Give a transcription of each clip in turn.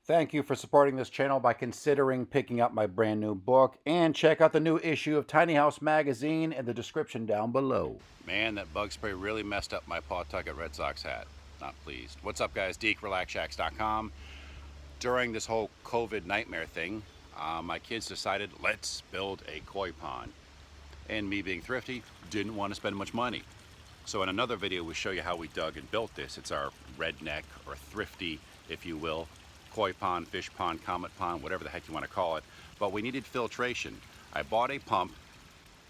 Thank you for supporting this channel by considering picking up my brand new book, and check out the new issue of Tiny House Magazine in the description down below. Man, that bug spray really messed up my Pawtucket Red Sox hat. Not pleased. What's up, guys? DekeRelaxShacks.com. During this whole COVID nightmare thing, my kids decided, let's build a koi pond. And me being thrifty, didn't want to spend much money. So in another video, we'll show you how we dug and built this. It's our redneck or thrifty, if you will, koi pond, fish pond, comet pond, whatever the heck you want to call it. But we needed filtration. I bought a pump,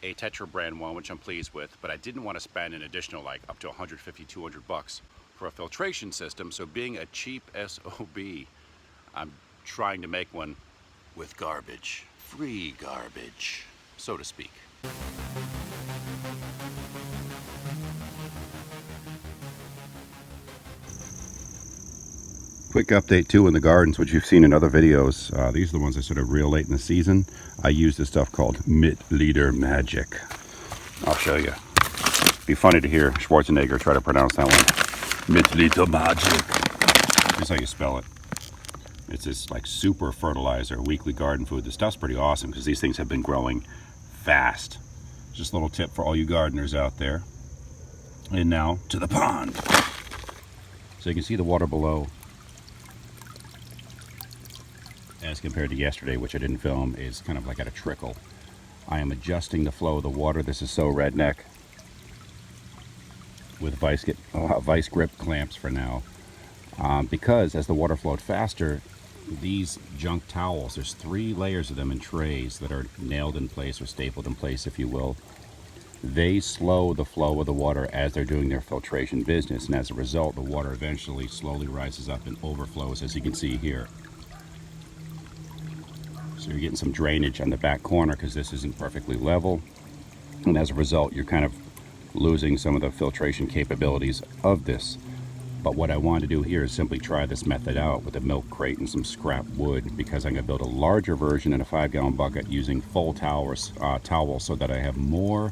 a Tetra brand one, which I'm pleased with, but I didn't want to spend an additional like up to 150, 200 bucks for a filtration system. So being a cheap SOB, I'm trying to make one with garbage, free garbage, so to speak. Quick update too in the gardens, which you've seen in other videos. These are the ones I started real late in the season. I use this stuff called Mit-Liter Magic. I'll show you. It'd be funny to hear Schwarzenegger try to pronounce that one. Mit-Liter Magic. Here's how you spell it. It's this like super fertilizer, weekly garden food. The stuff's pretty awesome because these things have been growing fast. Just a little tip for all you gardeners out there. And now to the pond. So you can see the water below. As compared to yesterday, which I didn't film, is kind of like at a trickle. I am adjusting the flow of the water. This is so redneck with vice grip clamps for now, because as the water flowed faster, these junk towels, there's 3 layers of them in trays that are nailed in place or stapled in place, if you will. They slow the flow of the water as they're doing their filtration business, and as a result, the water eventually slowly rises up and overflows, as you can see here. So you're getting some drainage on the back corner because this isn't perfectly level, and as a result you're kind of losing some of the filtration capabilities of this. But what I want to do here is simply try this method out with a milk crate and some scrap wood, because I'm going to build a larger version in a 5-gallon bucket using full towels so that I have more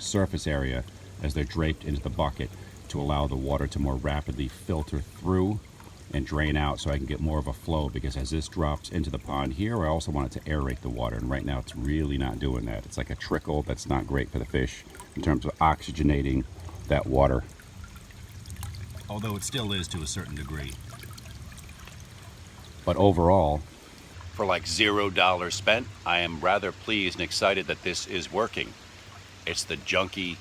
surface area as they're draped into the bucket to allow the water to more rapidly filter through and drain out, so I can get more of a flow, because as this drops into the pond here, I also want it to aerate the water, and right now it's really not doing that. It's like a trickle that's not great for the fish in terms of oxygenating that water, although it still is to a certain degree. But overall, for like $0 spent, I am rather pleased and excited that this is working. It's the junky,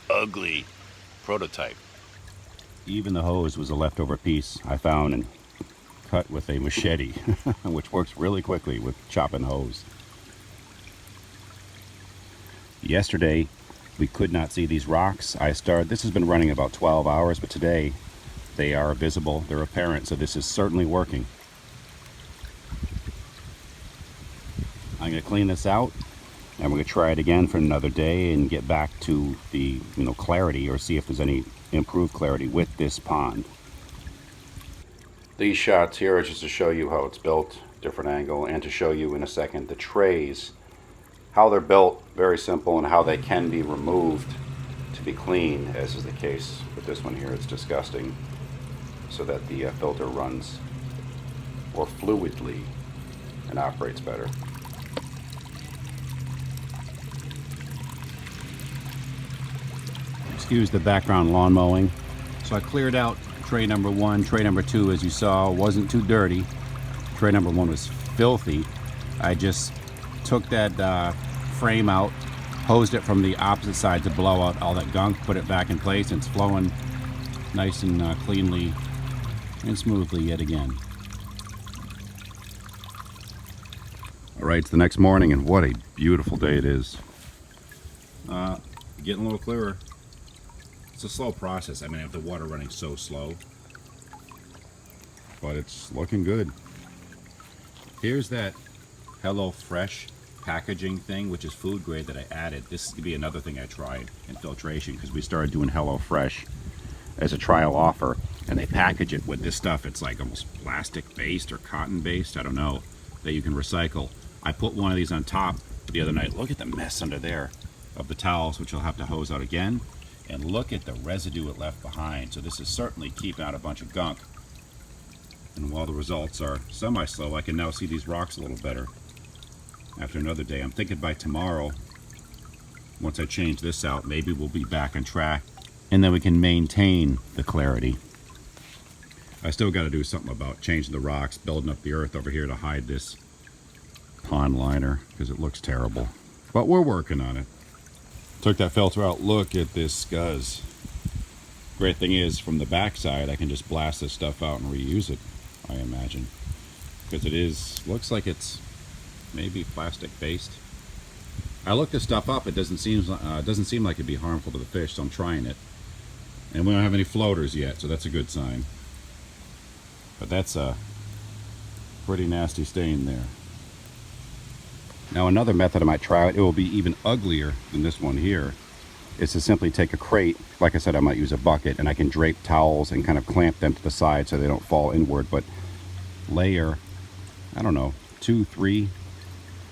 ugly prototype. Even the hose was a leftover piece I found and cut with a machete, which works really quickly with chopping hose. Yesterday, we could not see these rocks. This has been running about 12 hours, but today they are visible, they're apparent, so this is certainly working. I'm going to clean this out, and we're going to try it again for another day and get back to the clarity, or see if there's any improved clarity with this pond. These shots here are just to show you how it's built, different angle, and to show you in a second the trays, how they're built, very simple, and how they can be removed to be clean, as is the case with this one here. It's disgusting, so that the filter runs more fluidly and operates better. Excuse the background lawn mowing. So I cleared out tray number 1. Tray number 2, as you saw, wasn't too dirty. Tray number 1 was filthy. I just took that frame out, hosed it from the opposite side to blow out all that gunk, put it back in place, and it's flowing nice and cleanly and smoothly yet again. Alright, it's the next morning, and what a beautiful day it is. Getting a little clearer. It's a slow process. I mean, I have the water running so slow, but it's looking good. Here's that Hello Fresh packaging thing, which is food grade, that I added. This could be another thing I tried in filtration, because we started doing Hello Fresh as a trial offer, and they package it with this stuff. It's like almost plastic based or cotton based, I don't know, that you can recycle. I put one of these on top the other night. Look at the mess under there of the towels, which I'll have to hose out again. And look at the residue it left behind. So this is certainly keeping out a bunch of gunk. And while the results are semi-slow, I can now see these rocks a little better after another day. I'm thinking by tomorrow, once I change this out, maybe we'll be back on track and then we can maintain the clarity. I still got to do something about changing the rocks, building up the earth over here to hide this pond liner because it looks terrible. But we're working on it. Took that filter out. Look at this scuzz. Great thing is, from the backside, I can just blast this stuff out and reuse it, I imagine. Because it looks like it's maybe plastic based. I looked this stuff up. It doesn't seem like it'd be harmful to the fish, so I'm trying it. And we don't have any floaters yet, so that's a good sign. But that's a pretty nasty stain there. Now another method I might try, it will be even uglier than this one here, is to simply take a crate. Like I said, I might use a bucket, and I can drape towels and kind of clamp them to the side so they don't fall inward, but layer, I don't know, 2, 3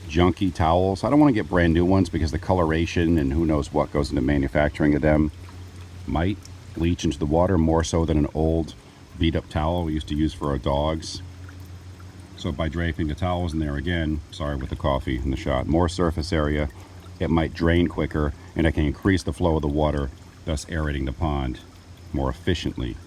junky towels. I don't want to get brand new ones because the coloration and who knows what goes into manufacturing of them might bleach into the water more so than an old beat up towel we used to use for our dogs. So by draping the towels in there, again, sorry with the coffee in the shot, more surface area, it might drain quicker and I can increase the flow of the water, thus aerating the pond more efficiently.